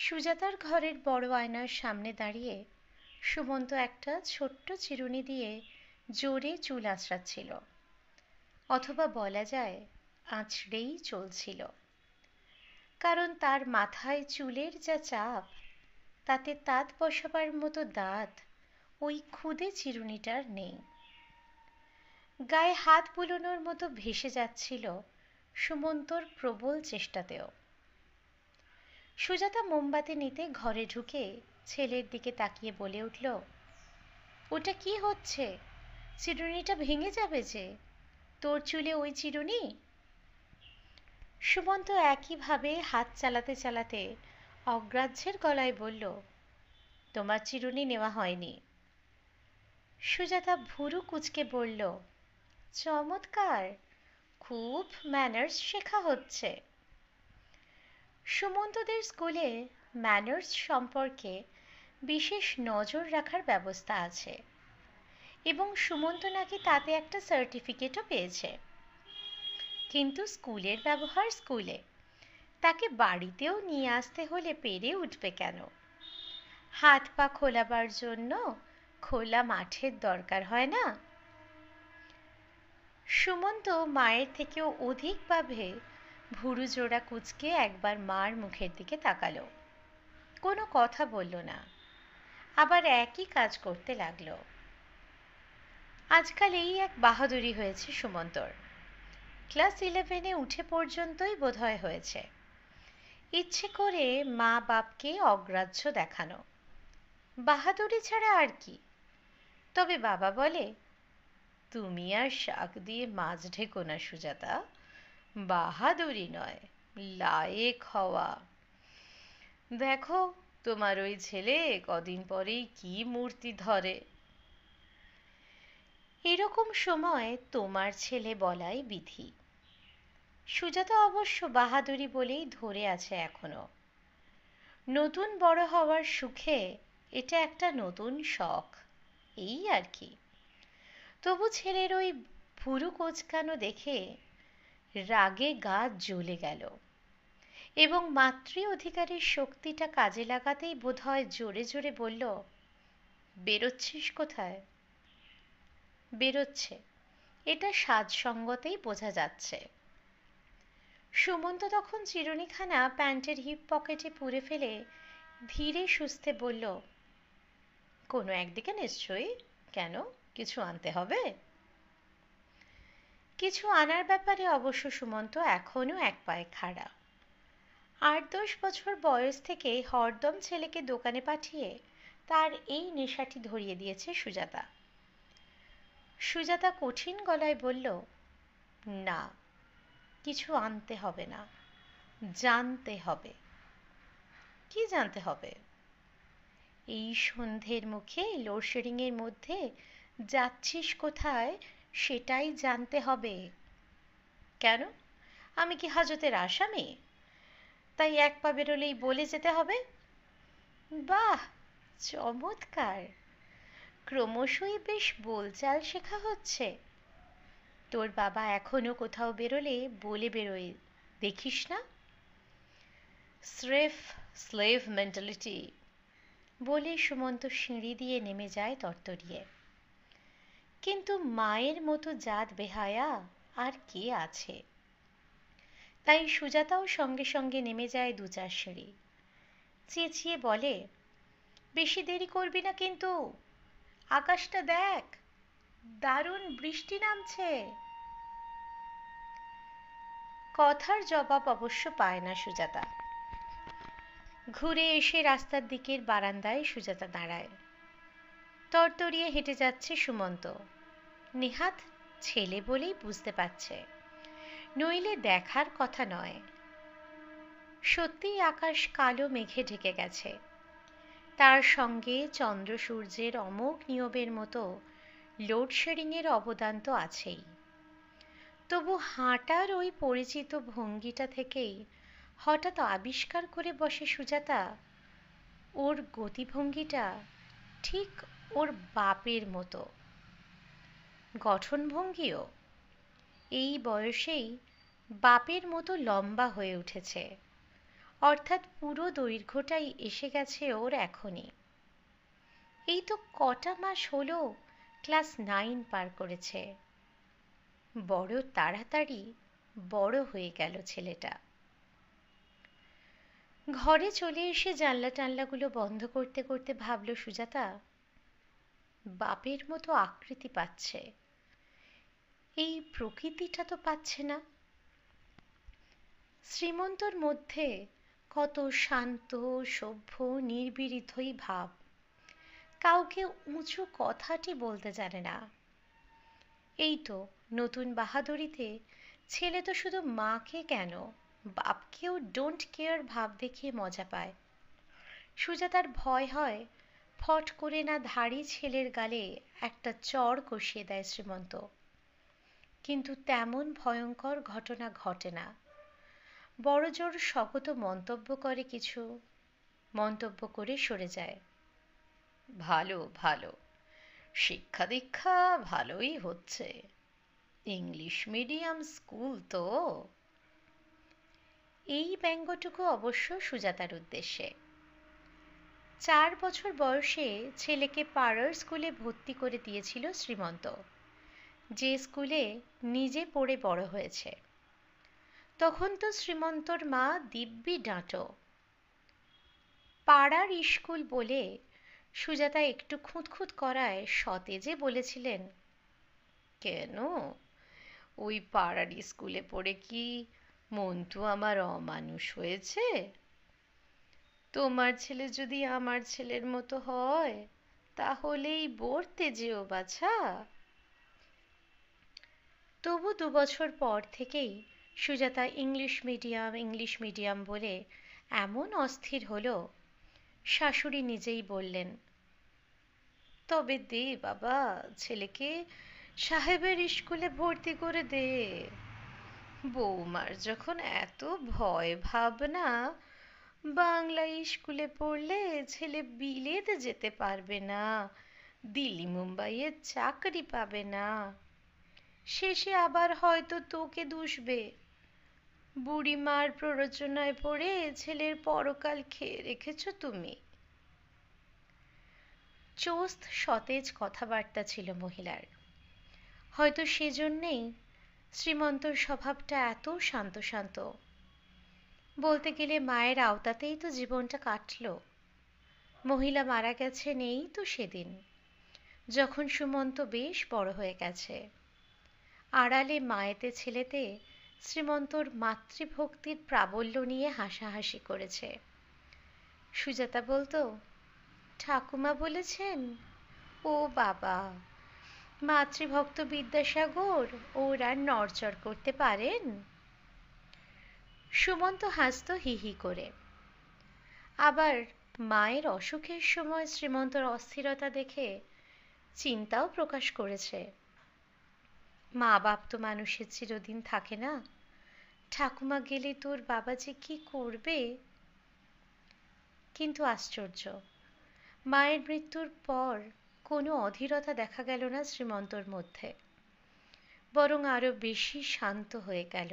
সুজাতার ঘরের বড় আয়নার সামনে দাঁড়িয়ে সুমন্ত একটা ছোট্ট চিরুনি দিয়ে জোরে চুল আঁচড়াচ্ছিল, অথবা বলা যায় আঁচড়েই চলছিল। কারণ তার মাথায় চুলের যা চাপ, তাতে তাঁত বসাবার মতো দাঁত ওই ক্ষুদে চিরুনিটার নেই। গায়ে হাত বুলোনোর মতো ভেসে যাচ্ছিল সুমন্তর প্রবল চেষ্টাতেও। সুজাতা মোমবাতি নিতে ঘরে ঢুকে ছেলের দিকে তাকিয়ে বলে উঠল, ওটা কি হচ্ছে? চিরুনিটা ভেঙে যাবে যে। তোর চুলে ওই চিরুনি? সুমন্ত একইভাবে হাত চালাতে চালাতে অগ্রাহ্যের গলায় বলল, তোমার চিরুনি নেওয়া হয়নি। সুজাতা ভুরু কুঁচকে বলল, চমৎকার, খুব ম্যানার্স শেখা হচ্ছে। সুমন্তদের স্কুলে ম্যানার্স সম্পর্কে বিশেষ নজর রাখার ব্যবস্থা আছে, এবং সুমন্ত নাকি তাতে একটা সার্টিফিকেটও পেয়েছে। কিন্তু স্কুলের ব্যবহার স্কুলে, তাকে বাড়িতেও নিয়ে আসতে হলে পেরে উঠবে কেন? হাত পা খোলাবার জন্য খোলা মাঠের দরকার হয় না? সুমন্ত মায়ের থেকেও অধিকভাবে ভুরু জোড়া কুঁচকে একবার মার মুখের দিকে তাকালো, কোনো কথা বলল না, আবার একই কাজ করতে লাগলো। আজকাল এই এক বাহাদুরি হয়েছে সুমন্তর। ক্লাস 11-এ উঠে পর্যন্তই বোধহয় হয়েছে ইচ্ছে করে মা বাপকে অগ্রাহ্য দেখানো। বাহাদুরি ছাড়া আর কি? তবে বাবা বলে, তুমি আর শাক দিয়ে মাছ ঢেকো না সুজাতা, বাহাদুরি নয়, লায়েক হওয়া। দেখো তোমার ওই ছেলে কদিন পরেই কি মূর্তি ধরে। এরকম সময় তোমার ছেলে বলাই বিধি। সুজাতা অবশ্য বাহাদুরি বলেই ধরে আছে এখনো। নতুন বড় হওয়ার সুখে এটা একটা নতুন শখ, এই আর কি। তবু ছেলের ওই ভুরু কোঁচকানো দেখে রাগে গা জ্বলে গেল, এবং মাতৃ অধিকারের শক্তিটা কাজে লাগাতেই বোধহয় জোরে জোরে বলল, বেরোচ্ছিস কোথায়? বেরোচ্ছে, এটা সাজসঙ্গতেই বোঝা যাচ্ছে। সুমন্ত তখন চিরুনিখানা প্যান্টের হিপ পকেটে পুরে ফেলে ধীরে সুস্থে বলল, কোনো একদিকে নিশ্চয়ই। কেন, কিছু আনতে হবে? কিছু আনার ব্যাপারে অবশ্য সুমন্ত এখনো এক পায়ে খাড়া। 8-10 বছর বয়স থেকে হরদম ছেলেকে দোকানে পাঠিয়ে তার এই নেশাটি ধরিয়ে দিয়েছে সুজাতা। সুজাতা কঠিন গলায় বলল, না, কিছু আনতে হবে না, জানতে হবে। কি জানতে হবে? এই সন্ধ্যের মুখে লোডশেডিংয়ের মধ্যে যাচ্ছিস কোথায় সেটাই জানতে হবে। কেন, আমি কি হাজতের আসামি? তাই এক পা বেরোলেই বলে যেতে হবে? বাহ, চমৎকার, ক্রমশই বেশ বলচাল শেখা হচ্ছে। তোর বাবা এখনো কোথাও বেরোলে বলে বেরোয়, দেখিস না? স্রেফ স্লেভ মেন্টালিটি, বলে সুমন্ত সিঁড়ি দিয়ে নেমে যায় তরতরিয়ে। কিন্তু মায়ের মতো জাত বেহায়া আর কে আছে? তাই সুজাতাও সঙ্গে সঙ্গে নেমে যায় 2-4 সিঁড়ি। চেঁচিয়ে বলে, বেশি দেরি করবি না কিন্তু, আকাশটা দেখ, দারুণ বৃষ্টি নামছে। কথার জবাব অবশ্য পায় না সুজাতা। ঘুরে এসে রাস্তার দিকের বারান্দায় সুজাতা দাঁড়ায়। তরতরিয়ে হেঁটে যাচ্ছে সুমন্ত। নেহাত ছেলে বলেই বুঝতে পারছে, নইলে দেখার কথা নয়। সত্যিই আকাশ কালো মেঘে ঢেকে গেছে, তার সঙ্গে চন্দ্র সূর্যের অমোঘ নিয়মের মতো লোডশেডিংয়ের অবদান তো আছেই। তবু হাঁটার ওই পরিচিত ভঙ্গিটা থেকেই হঠাৎ আবিষ্কার করে বসে সুজাতা, ওর গতিভঙ্গিটা ঠিক ওর বাপের মতো। গঠনভঙ্গিও এই বয়সেই বাপের মতো লম্বা হয়ে উঠেছে, অর্থাৎ পুরো দৈর্ঘ্যটাই এসে গেছে ওর এখনই। এই তো কটা মাস হলো ক্লাস 9 পার করেছে। বড় তাড়াতাড়ি বড় হয়ে গেল ছেলেটা। ঘরে চলে এসে জানলা টানলাগুলো বন্ধ করতে করতে ভাবল সুজাতা, বাপের মতো আকৃতি পাচ্ছে, এই প্রকৃতিটা তো পাচ্ছে না। শ্রীমন্তর মধ্যে কত শান্ত সভ্য নির্বিরিধই ভাব, কাউকে উঁচু কথাটি বলতে জানে না। এই তো নতুন বাহাদুরিতে ছেলে তো শুধু মাকে কেন, বাপকেও ডোন্ট কেয়ার ভাব দেখিয়ে মজা পায়। সুজাতার ভয় হয় ফট করে না ধাড়ি ছেলের গালে একটা চড় কষিয়ে দেয় শ্রীমন্ত। কিন্তু তেমন ভয়ঙ্কর ঘটনা ঘটে না। বড়জোর স্বগত মন্তব্য করে কিছু, মন্তব্য করে সরে যায়। ভালো ভালো, শিক্ষা দীক্ষা ভালোই হচ্ছে, ইংলিশ মিডিয়াম স্কুল তো। এই ব্যঙ্গটুকু অবশ্য সুজাতার উদ্দেশ্যে। 4 বছর বয়সে ছেলেকে পাড়ার স্কুলে ভর্তি করে দিয়েছিল শ্রীমন্ত, যে স্কুলে নিজে পড়ে বড় হয়েছে। তখন তো শ্রীমন্তর মা দিব্যি ডাঁটো। পাড়ার স্কুল বলে সুজাতা একটু খুঁতখুঁত করায় সতেজে বলেছিলেন, কেন, ওই পাড়ার স্কুলে পড়ে কি মন্টু আমার অমানুষ হয়েছে? তোমার ছেলে যদি আমার ছেলের মতো হয় তাহলেই বলতে যেও বাছা। তবু 2 বছর পর থেকেই সুজাতা ইংলিশ মিডিয়াম বলে এমন অস্থির হলো, শাশুড়ি নিজেই বললেন, তবে দে বাবা, ছেলেকে সাহেবের স্কুলে ভর্তি করে দে। বৌমার যখন এত ভয় ভাবনা, বাংলা স্কুলে পড়লে ছেলে বিলেত যেতে পারবে না, দিল্লি মুম্বাইয়ে চাকরি পাবে না, শেষে আবার হয়তো তোকে দুষবে। বুড়িমার প্ররোচনায় পড়ে ছেলের পরকাল খেয়ে রেখেছ তুমি। চোস্ত সতেজ কথাবার্তা ছিল মহিলার। হয়তো সেজন্যেই শ্রীমন্তর স্বভাবটা এত শান্ত শান্ত। বলতে গেলে মায়ের আওতাতেই তো জীবনটা কাটল। মহিলা মারা গেছেন এই তো সেদিন, যখন সুমন্ত বেশ বড় হয়ে গেছে। আড়ালে মায়েতে ছেলেতে শ্রীমন্তর মাতৃভক্তির প্রাবল্য নিয়ে হাসাহাসি করেছে। সুজাতা বলতো, ঠাকুমা বলেছেন, ও বাবা, মাতৃভক্ত বিদ্যাসাগর ওর আর নড়চড় করতে পারেন? সুমন্ত হাসতো হি হি করে। আবার মায়ের অসুখের সময় শ্রীমন্তর অস্থিরতা দেখে চিন্তাও প্রকাশ করেছে। মা বাপ তো মানুষের চিরদিন থাকে না, ঠাকুমা গেলে তোর বাবা যে কি করবে। কিন্তু আশ্চর্য, মায়ের মৃত্যুর পর কোনো অধীরতা দেখা গেল না শ্রীমন্তর মধ্যে, বরং আরো বেশি শান্ত হয়ে গেল।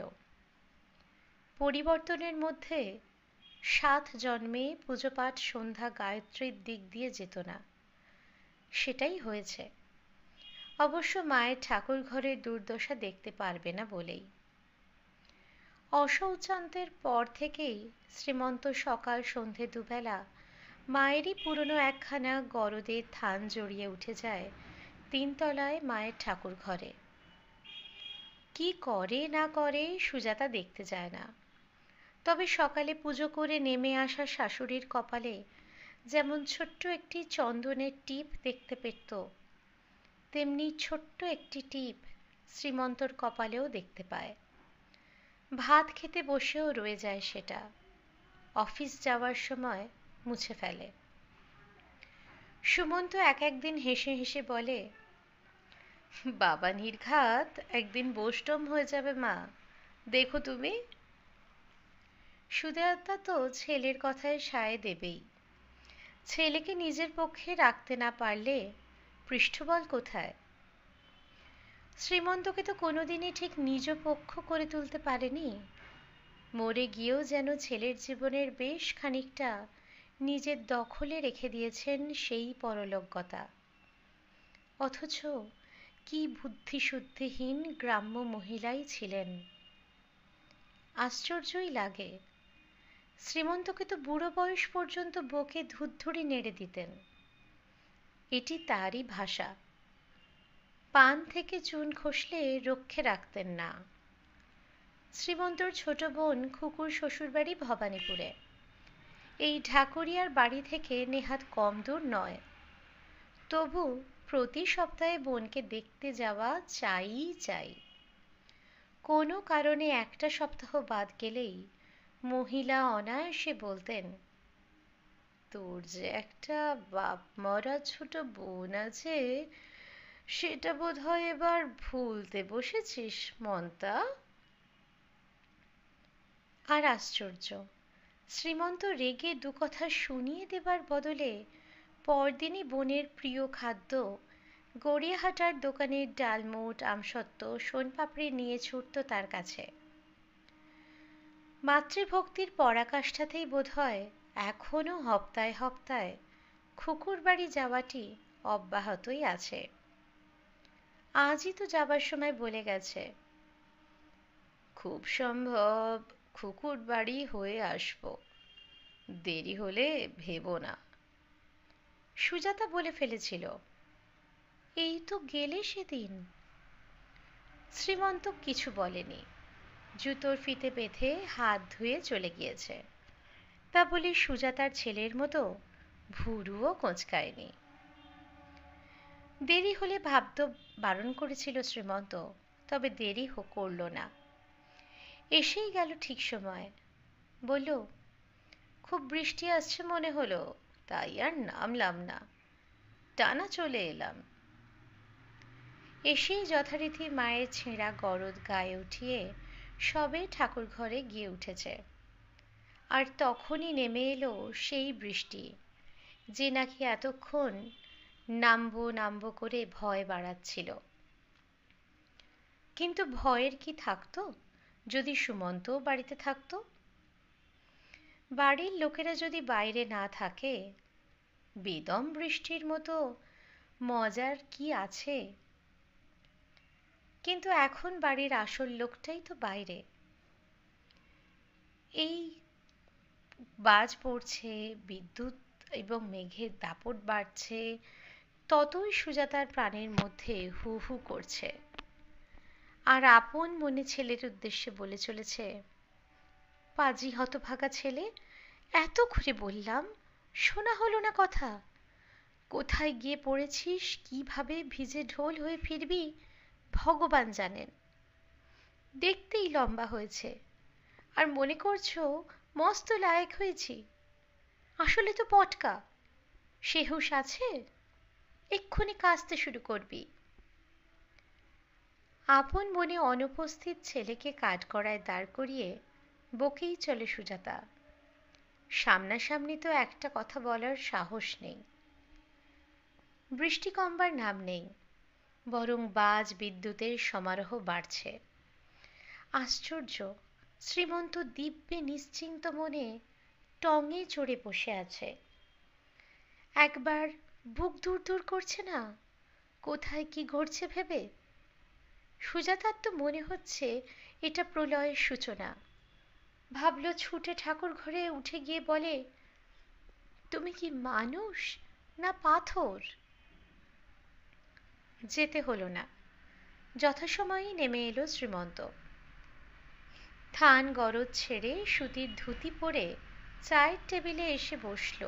পরিবর্তনের মধ্যে 7 জন্মে পুজোপাঠ সন্ধ্যা গায়ত্রীর দিক দিয়ে যেত না, সেটাই হয়েছে। অবশ্য মায়ের ঠাকুর ঘরের দুর্দশা দেখতে পারবে না বলেই। অশৌচান্তের পর থেকেই শ্রীমন্ত সকাল সন্ধে দুবেলা মায়েরই পুরনো একখানা গরদের থান জড়িয়ে উঠে যায় 3 তলায় মায়ের ঠাকুর ঘরে। কি করে না করে সুজাতা দেখতে যায় না, তবে সকালে পুজো করে নেমে আসা শাশুড়ির কপালে যেমন ছোট্ট একটি চন্দনের টিপ দেখতে পেত, তেমনি ছোট্ট একটি টিপ শ্রীমন্তর কপালেও দেখতে পায়। ভাত খেতে বসেও রয়ে যায় সেটা, অফিস যাওয়ার সময় মুছে ফেলে। সুমন্ত এক একদিন হেসে হেসে বলে, বাবা নির্ঘাত একদিন বোস্টম হয়ে যাবে মা, দেখো তুমি। সুজাতা তো ছেলের কথায় সায় দেবেই। ছেলেকে নিজের পক্ষে রাখতে না পারলে পৃষ্ঠবল কোথায়? শ্রীমন্তকে তো কোনোদিনই ঠিক নিজ পক্ষ করে তুলতে পারেনি। মরে গিয়েও যেন ছেলের জীবনের বেশ খানিকটা নিজের দখলে রেখে দিয়েছেন সেই পরলোকগতা। অথচ কি বুদ্ধিশুদ্ধিহীন গ্রাম্য মহিলাই ছিলেন! আশ্চর্যই লাগে, শ্রীমন্তকে তো বুড়ো বয়স পর্যন্ত বকে ধুত্তুড়ি নেড়ে দিতেন। এটি তারই ভাষা। পান থেকে চুন খসলে রক্ষে রাখতেন না। শ্রীমন্তর ছোট বোন খুকুর শ্বশুরবাড়ি ভবানীপুরে। এই ঢাকুরিয়ার বাড়ি থেকে নেহাত কম দূর নয়। তবু প্রতি সপ্তাহে বোনকে দেখতে যাওয়া চাইই চাই। কোনো কারণে একটা সপ্তাহ বাদ গেলেই মহিলা অনায়াসে বলতেন, তোর যে একটা বাপ মরা ছোট বোন আছে, সেটা বোধহয় এবার ভুলতে বসেছিস মন্তা। আর আশ্চর্য, শ্রীমন্ত রেগে দু কথা শুনিয়ে দেবার বদলে পরদিনই বোনের প্রিয় খাদ্য গড়িয়াহাটার দোকানের ডালমুট, আমসত্ত্ব, সোনপাপড়ি নিয়ে ছুটত তার কাছে। মাতৃভক্তির পরাকাষ্ঠাতেই বোধহয় এখনো হপ্তায় হপ্তায় খুকুর বাড়ি যাওয়াটি অব্যাহতই আছে। আজই তো যাবার সময় বলে গেছে, খুব সম্ভব খুকুর বাড়ি হয়ে আসবো, দেরি হলে ভেবো না। সুজাতা বলে ফেলেছিল, এই তো গেলে সেদিন। শ্রীমন্ত কিছু বলেনি, জুতোর ফিতে বেঁধে হাত ধুয়ে চলে গিয়েছে। তা বলি সুজাতার ছেলের মতো ভুরুও কোঁচকায়নি। দেরি হলে ভাবতে বারণ করেছিল শ্রীমন্ত, তবে দেরি করল না। এসেই গেল ঠিক সময়। বলল, খুব বৃষ্টি আসছে মনে হলো, তাই আর নামলাম না, টানা চলে এলাম। এসেই যথারীতি মায়ের ছেঁড়া গরদ গায়ে উঠিয়ে সবে ঠাকুর ঘরে গিয়ে উঠেছে। আর তখনই নেমে এলো সেই বৃষ্টি, যে নাকি এতক্ষণ নামবো নামবো করে ভয় বাড়াচ্ছিল। কিন্তু ভয়ের কি থাকতো যদি সুমন্তও বাড়িতে থাকতো? বাড়ির লোকেরা যদি বাইরে না থাকে, বেদম বৃষ্টির মতো মজার কি আছে? কিন্তু এখন বাড়ির আসল লোকটাই তো বাইরে। এই বাজ পড়ছে, বিদ্যুৎ এবং মেঘের দাপট বাড়ছে, ততই সুজাতার প্রাণের মধ্যে হু হু করছে। আর আপন মনে ছেলের উদ্দেশ্যে বলে চলেছে, পাজি হতভাগা ছেলে, এত করে বললাম, শোনা হলো না কথা। কোথায় গিয়ে পড়েছিস, কিভাবে ভিজে ঢোল হয়ে ফিরবি ভগবান জানেন। দেখতেই লম্বা হয়েছে, আর মনে করছো মস্ত লায়েক হয়েছি। আসলে তো পটকা। সে হুঁশ আছে? এক্ষুনি কাঁচতে শুরু করবি। আপন মনে অনুপস্থিত ছেলেকে কাঠগড়ায় দাঁড় করিয়ে বকেই চলে সুজাতা। সামনাসামনি তো একটা কথা বলার সাহস নেই। বৃষ্টি কমবার নাম নেই, বরং বাজ বিদ্যুতের সমারোহ বাড়ছে। আশ্চর্য, শ্রীমন্ত দিব্যে নিশ্চিন্ত মনে টঙে চড়ে বসে আছে। একবার বুক দূর দূর করছে না, কোথায় কি ঘটছে ভেবে। সুজাতার তো মনে হচ্ছে এটা প্রলয়ের সূচনা। ভাবল ছুটে ঠাকুর ঘরে উঠে গিয়ে বলে, তুমি কি মানুষ না পাথর? যেতে হলো না। যথাসময়েই নেমে এলো শ্রীমন্ত। থান গরদ ছেড়ে সুতির ধুতি পরে চায়ের টেবিলে এসে বসল।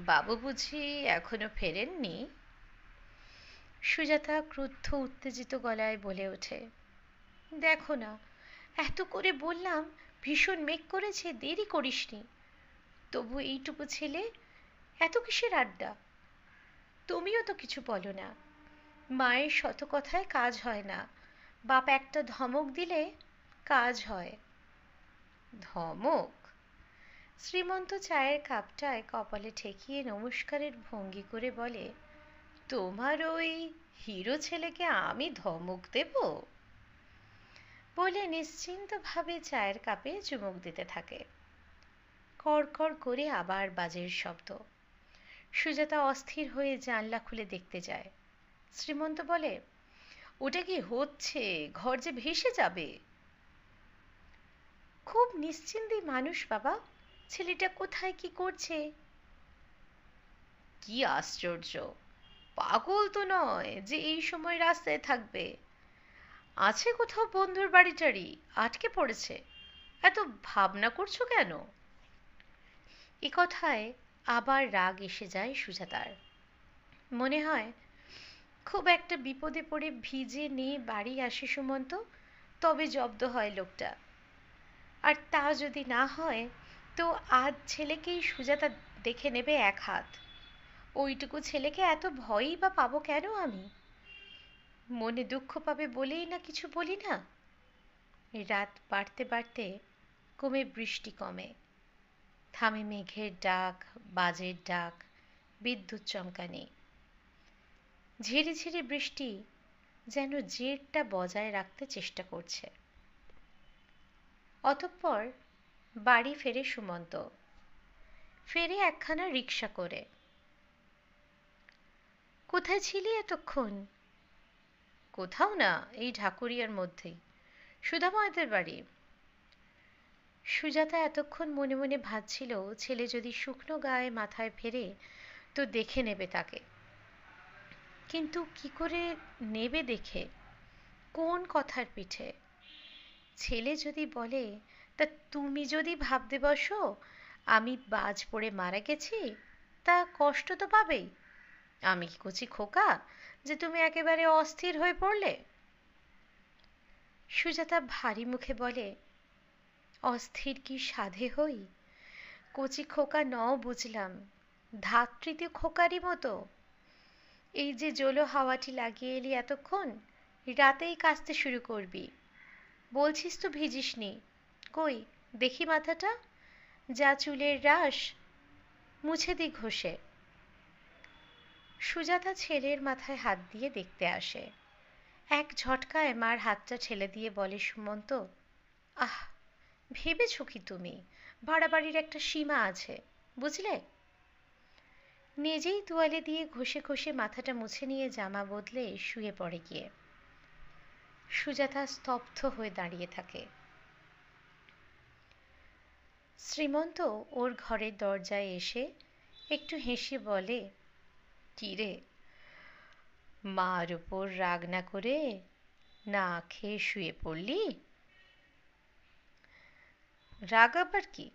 বাবু বুঝি এখনো ফেরেননি? সুজাতা ক্রুদ্ধ উত্তেজিত গলায় বলে ওঠে, দেখো না, এত করে বললাম ভীষণ মেঘ করেছে, দেরি করিসনি, তবু এইটুকু ছেলে, এত কিসের আড্ডা? তুমিও তো কিছু বলো না। মায়ের শত কথায় কাজ হয় না, বাপ একটা ধমক দিলে কাজ হয়। ধমক? শ্রীমন্ত চায়ের কাপটায় কপালে ঠেকিয়ে নমস্কারের ভঙ্গি করে বলে, তোমার ওই হিরো ছেলেকে আমি ধমক দেব? বলে নিশ্চিন্তভাবে চায়ের কাপে চুমুক দিতে থাকে। কড়কড় করে আবার বাজের শব্দ। সুজাতা অস্থির হয়ে জানলা খুলে দেখতে যায়। শ্রীমন্ত বলে, ওটা কি হচ্ছে? ঘর যে ভেসে যাবে। খুব নিশ্চিন্তি মানুষ বাবা, ছেলেটা কোথায় কি করছে। কি আশ্চর্য, পাগল তো নয় যে এই সময় রাস্তায় থাকবে। আছে কোথাও বন্ধুর বাড়ি টাড়ি, আটকে পড়েছে। এত ভাবনা করছো কেন? এ কথায় আবার রাগ এসে যায় সুজাতার। মনে হয় খুব একটা বিপদে পড়ে ভিজে নিয়ে বাড়ি আসে সুমন্ত, তবে জব্দ হয় লোকটা। আর তা যদি না হয় তো আজ ছেলেকেই সুজাতা দেখে নেবে এক হাত। ওইটুকু ছেলেকে এত ভয়ই বা পাবো কেন আমি? মনে দুঃখ পাবে বলেই না কিছু বলি না। রাত বাড়তে বাড়তে কমে বৃষ্টি কমে, থামে মেঘের ডাক, বাজের ডাক, বিদ্যুৎ চমকানি। ঝিরিঝিরি বৃষ্টি যেন জেরটা বজায় রাখতে চেষ্টা করছে। অতঃপর বাড়ি ফেরে সুমন্ত, ফেরে একখানা রিকশা করে। কোথায় ছিলি এতক্ষণ? কোথাও না, এই ঢাকুরিয়ার মধ্যেই, সুধাময়দের বাড়ি। সুজাতা এতক্ষণ মনে মনে ভাবছিল ছেলে যদি শুকনো গায়ে মাথায় ফেরে তো দেখে নেবে তাকে। কিন্তু কি করে নেবে দেখে? কোন কথার পিঠে? ছেলে যদি বলে, তা তুমি যদি ভাবতে বসো আমি বাজ পড়ে মারা গেছি, তা কষ্ট তো পাবেই। আমি কি কচি খোকা যে তুমি একেবারে অস্থির হয়ে পড়লে? সুজাতা ভারী মুখে বলে, অস্থির কি সাধে হই? কচি খোকা নও বুঝলাম, ধাত্রীতে খোকারই মতো। এই যে জোলো হাওয়াটি লাগিয়ে এলি এতক্ষণ, রাতেই কাচতে শুরু করবি। বলছিস তো ভিজিসনি, কই দেখি মাথাটা, যা চুলের রাশ, মুছে দি ঘষে। সুজাতা ছেলের মাথায় হাত দিয়ে দেখতে আসে। এক ঝটকায় মার হাতটা ঠেলে দিয়ে বলে সুমন্ত, আহ, ভেবেছ কি তুমি? বাড়াবাড়ির একটা সীমা আছে, বুঝলে? নিজেই তোয়ালে দিয়ে ঘষে ঘষে মাথাটা মুছে নিয়ে জামা বদলে শুয়ে পড়ে গিয়ে। সুজাতা স্তব্ধ হয়ে দাঁড়িয়ে থাকে। শ্রীমন্ত ওর ঘরের দরজায় এসে একটু হেসে বলে, কি রে, মার উপর রাগ না করে না খেয়ে শুয়ে পড়লি? রাগ আবার কি?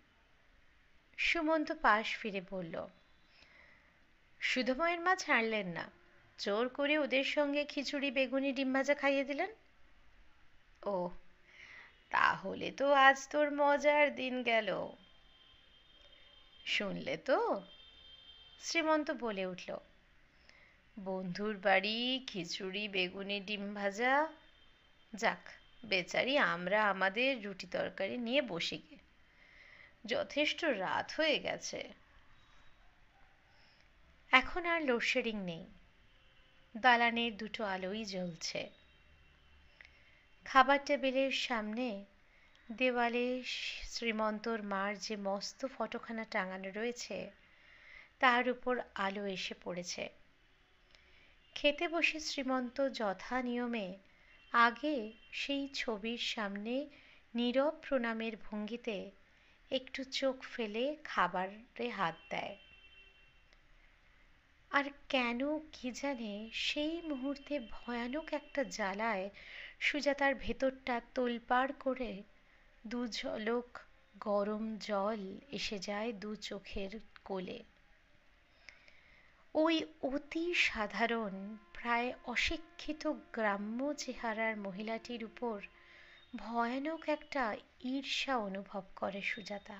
সুমন্ত পাশ ফিরে বলল, সুধময়ের মা ছাড়লেন না, জোর করে ওদের সঙ্গে খিচুড়ি বেগুনি ডিম ভাজা খাইয়ে দিলেন। ও, তাহলে তো আজ তোর মজার দিন গেল। শুনলে তো? শ্রীমন্ত বলে উঠল, বন্ধুর বাড়ি, খিচুড়ি বেগুনি ডিম ভাজা। যাক, বেচারি আমরা আমাদের রুটি তরকারি নিয়ে বসে গে, যথেষ্ট রাত হয়ে গেছে। এখন আর লোডশেডিং নেই, দালানের দুটো আলোই জ্বলছে। খাবার টেবিলের সামনে দেওয়ালে শ্রীমন্তর মার যে মস্ত ফটোখানা টাঙানো রয়েছে তার উপর আলো এসে পড়েছে। খেতে বসে শ্রীমন্ত যথা নিয়মে আগে সেই ছবির সামনে নীরব প্রণামের ভঙ্গিতে একটু চোখ ফেলে খাবারে হাত দেয়। আর কেন কি জানে সেই মুহূর্তে ভয়ানক একটা জ্বালায় সুজাতার ভেতরটা তোলপাড় করে দু ঝলক গরম জল এসে যায় দু চোখের কোলে। ওই অতি সাধারণ প্রায় অশিক্ষিত গ্রাম্য চেহারার মহিলাটির উপর ভয়ানক একটা ঈর্ষা অনুভব করে সুজাতা।